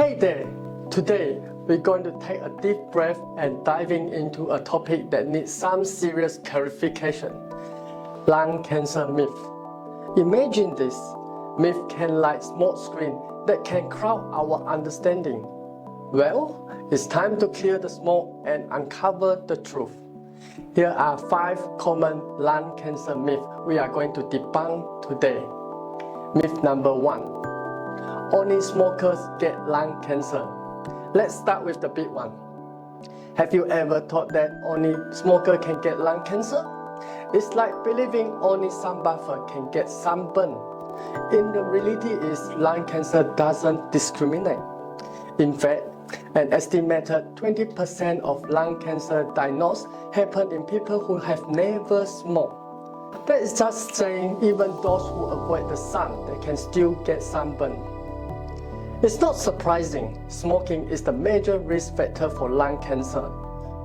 Hey there! Today, we're going to take a deep breath and diving into a topic that needs some serious clarification. Lung cancer myth. Imagine this. Myth can like smoke screen that can cloud our understanding. Well, it's time to clear the smoke and uncover the truth. Here are 5 common lung cancer myths we are going to debunk today. Myth number 1. Only smokers get lung cancer. Let's start with the big one. Have you ever thought that only smoker can get lung cancer? It's like believing only sun buffer can get sunburn. In the reality is lung cancer doesn't discriminate. In fact, an estimated 20% of lung cancer diagnosed happen in people who have never smoked. That is just saying even those who avoid the sun, they can still get sunburn. It's not surprising, smoking is the major risk factor for lung cancer.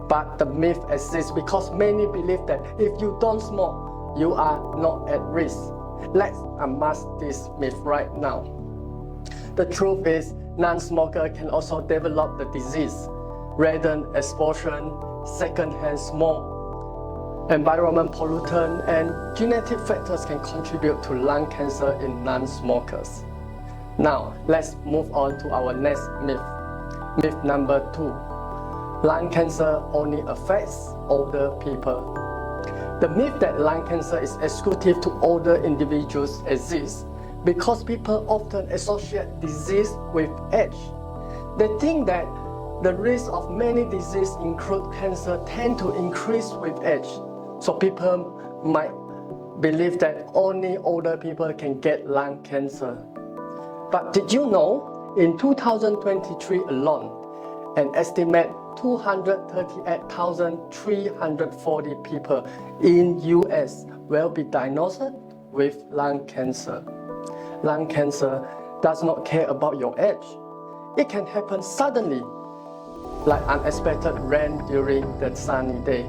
But the myth exists because many believe that if you don't smoke, you are not at risk. Let's unmask this myth right now. The truth is, non-smoker can also develop the disease. Radon exposure, secondhand smoke, environment pollutant, and genetic factors can contribute to lung cancer in non-smokers. Now, let's move on to our next myth. Myth number 2. Lung cancer only affects older people. The myth that lung cancer is exclusive to older individuals exists because people often associate disease with age. They think that the risk of many diseases, including cancer, tend to increase with age. So people might believe that only older people can get lung cancer. But did you know, in 2023 alone, an estimate 238,340 people in US will be diagnosed with lung cancer. Lung cancer does not care about your age. It can happen suddenly, like unexpected rain during the sunny day.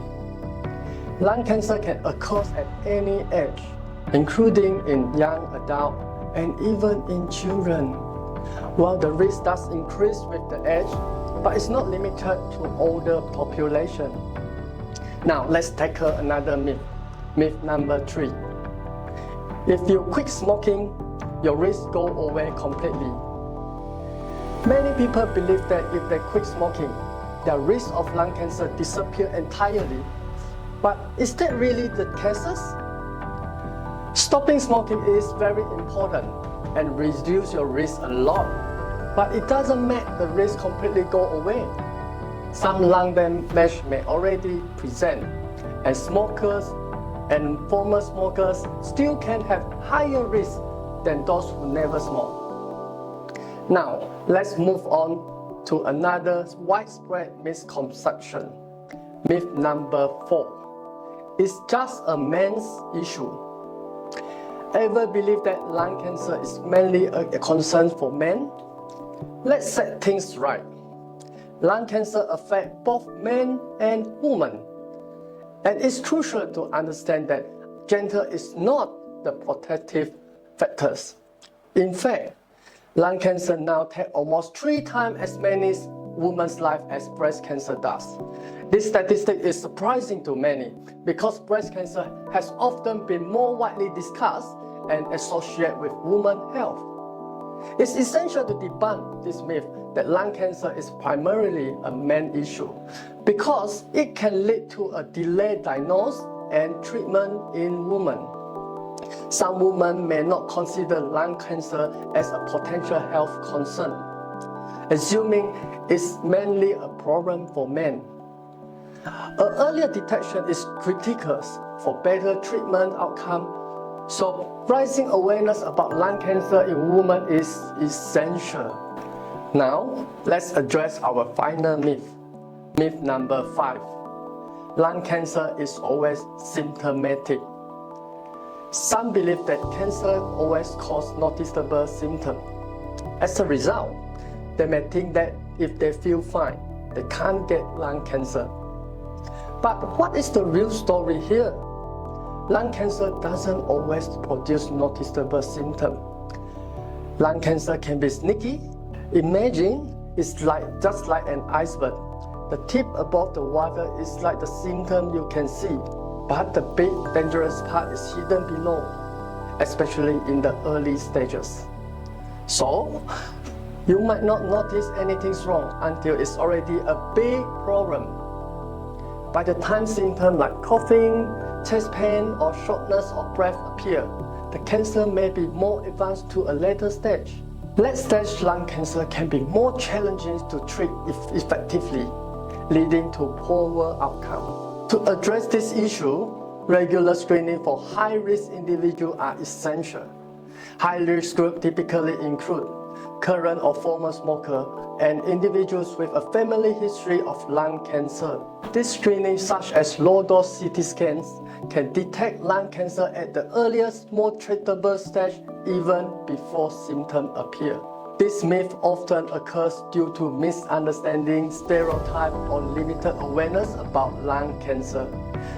Lung cancer can occur at any age, including in young adults and even in children. While the risk does increase with the age, but it's not limited to older population. Now let's tackle another myth. Myth number 3. If you quit smoking, your risk goes away completely. Many people believe that if they quit smoking, their risk of lung cancer disappears entirely. But is that really the case? Stopping smoking is very important and reduce your risk a lot, but it doesn't make the risk completely go away. Some lung damage may already present, and smokers and former smokers still can have higher risk than those who never smoke. Now, let's move on to another widespread misconception. Myth number 4. It's just a man's issue. Ever believe that lung cancer is mainly a concern for men? Let's set things right. Lung cancer affects both men and women. And it's crucial to understand that gender is not the protective factors. In fact, lung cancer now takes almost 3 times as many women's lives as breast cancer does. This statistic is surprising to many because breast cancer has often been more widely discussed and associated with women's health. It's essential to debunk this myth that lung cancer is primarily a man issue because it can lead to a delayed diagnosis and treatment in women. Some women may not consider lung cancer as a potential health concern, assuming it's mainly a problem for men. Earlier detection is critical for better treatment outcome, so raising awareness about lung cancer in women is essential. Now, let's address our final myth. Myth number 5. Lung cancer is always symptomatic. Some believe that cancer always causes noticeable symptoms. As a result, they may think that if they feel fine, they can't get lung cancer. But what is the real story here? Lung cancer doesn't always produce noticeable symptoms. Lung cancer can be sneaky. Imagine is just like an iceberg. The tip above the water is like the symptom you can see, but the big dangerous part is hidden below, especially in the early stages. So, you might not notice anything's wrong until it's already a big problem. By the time symptoms like coughing, chest pain, or shortness of breath appear, the cancer may be more advanced to a later stage. Late-stage lung cancer can be more challenging to treat effectively, leading to poorer outcome. To address this issue, regular screening for high-risk individuals are essential. High-risk groups typically include current or former smoker and individuals with a family history of lung cancer. This screening, such as low-dose CT scans, can detect lung cancer at the earliest, more treatable stage, even before symptoms appear. This myth often occurs due to misunderstanding, stereotype, or limited awareness about lung cancer.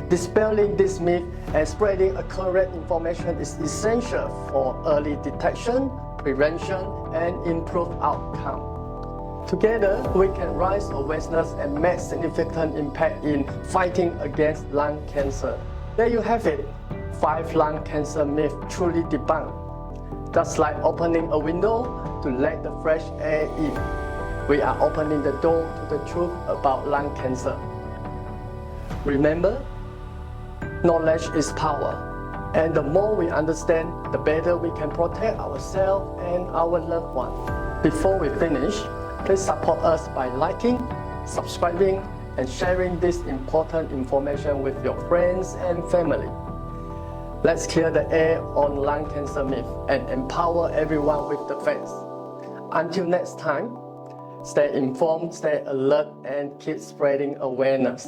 Dispelling this myth and spreading correct information is essential for early detection, prevention, and improved outcome. Together, we can raise awareness and make significant impact in fighting against lung cancer. There you have it, 5 lung cancer myths truly debunked. Just like opening a window to let the fresh air in, we are opening the door to the truth about lung cancer. Remember, knowledge is power, and the more we understand, the better we can protect ourselves and our loved ones. Before we finish, please support us by liking, subscribing, and sharing this important information with your friends and family. Let's clear the air on lung cancer myth and empower everyone with the facts. Until next time, stay informed, stay alert, and keep spreading awareness.